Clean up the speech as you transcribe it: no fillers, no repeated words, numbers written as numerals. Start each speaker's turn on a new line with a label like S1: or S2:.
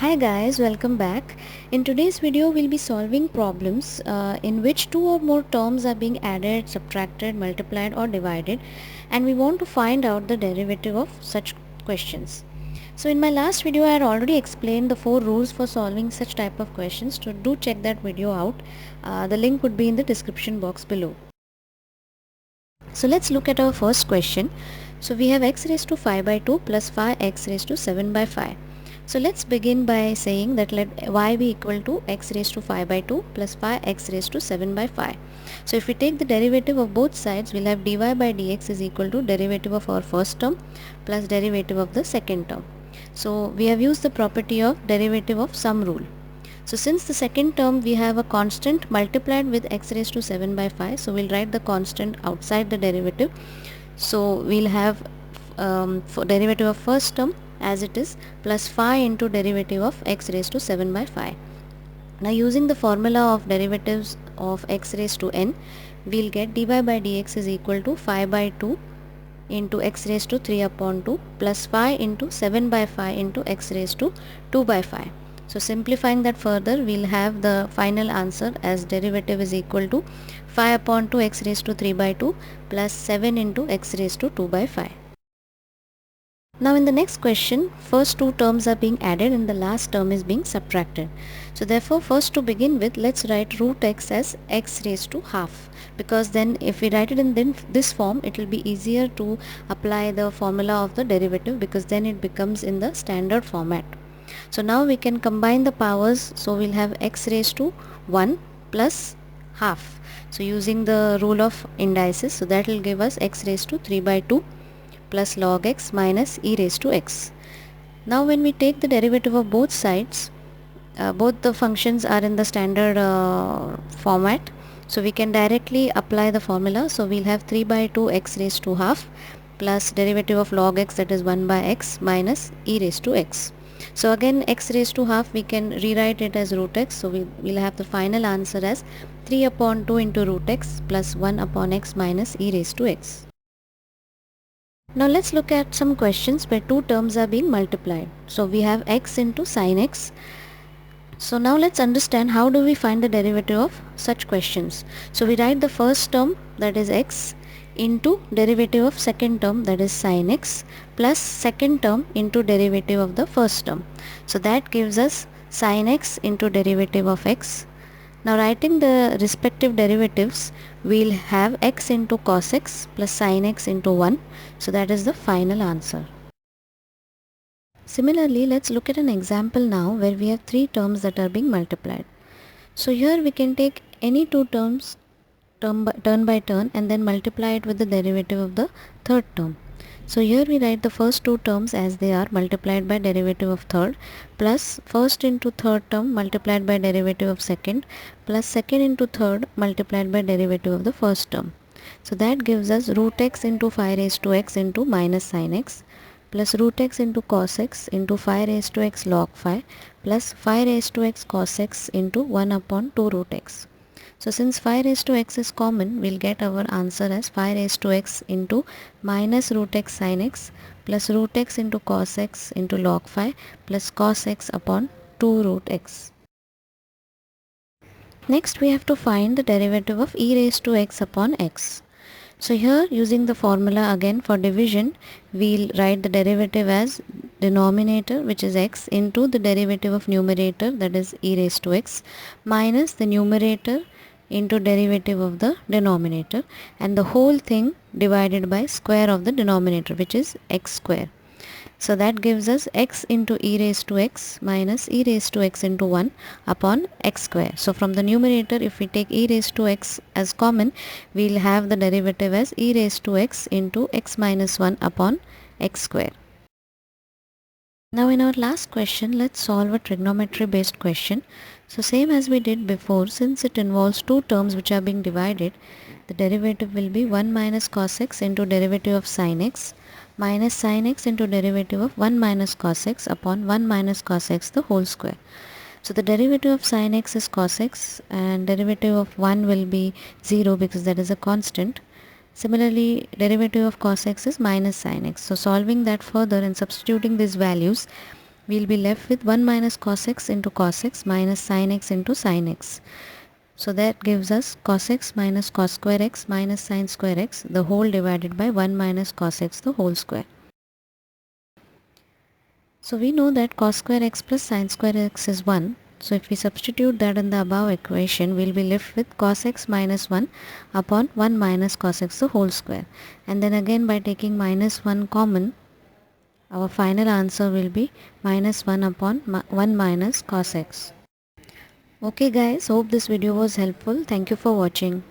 S1: Hi guys, welcome back. In today's video we'll be solving problems in which two or more terms are being added, subtracted, multiplied or divided, and we want to find out the derivative of such questions. So in my last video I had already explained the 4 rules for solving such type of questions, so do check that video out. The link would be in the description box below. So let's look at our first question. So we have x raised to 5 by 2 plus 5x raised to 7 by 5. So let's begin by saying that let y be equal to x raised to 5 by 2 plus 5x raised to 7 by 5. So if we take the derivative of both sides, we'll have dy by dx is equal to derivative of our first term plus derivative of the second term. So we have used the property of derivative of sum rule. So since the second term we have a constant multiplied with x raised to 7 by 5, so we'll write the constant outside the derivative. So we'll have for derivative of first term as it is plus 5 into derivative of x raised to 7 by 5. Now using the formula of derivatives of x raised to n, we'll get dy by dx is equal to 5 by 2 into x raised to 3 upon 2 plus 5 into 7 by 5 into x raised to 2 by 5. So simplifying that further, we'll have the final answer as derivative is equal to 5 upon 2 x raised to 3 by 2 plus 7 into x raised to 2 by 5. Now in the next question, first two terms are being added and the last term is being subtracted. So therefore first to begin with, let's write root x as x raised to half, because then if we write it in this form, it will be easier to apply the formula of the derivative, because then it becomes in the standard format. So now we can combine the powers, so we'll have x raised to 1 plus half. So using the rule of indices, so that will give us x raised to 3 by 2 plus log x minus e raised to x. Now when we take the derivative of both sides, both the functions are in the standard format, so we can directly apply the formula. So we'll have 3 by 2 x raised to half plus derivative of log x, that is 1 by x minus e raised to x. So again x raised to half we can rewrite it as root x, so we'll have the final answer as 3 upon 2 into root x plus 1 upon x minus e raised to x. Now let's look at some questions where two terms are being multiplied. So we have x into sin x. So now let's understand how do we find the derivative of such questions. So we write the first term, that is x, into derivative of second term, that is sin x, plus second term into derivative of the first term. So that gives us sin x into derivative of x. Now writing the respective derivatives, we'll have x into cos x plus sin x into 1. So that is the final answer. Similarly, let's look at an example now where we have three terms that are being multiplied. So here we can take any two terms turn by turn and then multiply it with the derivative of the third term. So here we write the first two terms as they are, multiplied by derivative of third, plus first into third term multiplied by derivative of second, plus second into third multiplied by derivative of the first term. So that gives us root x into 5 raised to x into minus sin x, plus root x into cos x into 5 raised to x log 5 plus 5 raised to x cos x into 1 upon 2 root x. So since 5 raised to x is common, we'll get our answer as 5 raised to x into minus root x sin x plus root x into cos x into log 5 plus cos x upon 2 root x. Next we have to find the derivative of e raised to x upon x. So here using the formula again for division, we'll write the derivative as denominator, which is x, into the derivative of numerator, that is e raised to x, minus the numerator into derivative of the denominator, and the whole thing divided by square of the denominator, which is x square. So that gives us x into e raised to x minus e raised to x into 1 upon x square. So from the numerator, if we take e raised to x as common, we'll have the derivative as e raised to x into x minus 1 upon x square. Now in our last question, let's solve a trigonometry based question. So same as we did before, since it involves two terms which are being divided, the derivative will be 1 minus cos x into derivative of sin x minus sin x into derivative of 1 minus cos x upon 1 minus cos x the whole square. So the derivative of sin x is cos x and derivative of 1 will be 0 because that is a constant. Similarly, derivative of cos x is minus sin x. So solving that further and substituting these values, we'll be left with 1 minus cos x into cos x minus sin x into sin x. So that gives us cos x minus cos square x minus sin square x, the whole divided by 1 minus cos x the whole square. So we know that cos square x plus sin square x is 1. So if we substitute that in the above equation, we'll be left with cos x minus 1 upon 1 minus cos x the whole square. And then again by taking minus 1 common, our final answer will be minus 1 upon 1 minus cos x. Okay guys, hope this video was helpful. Thank you for watching.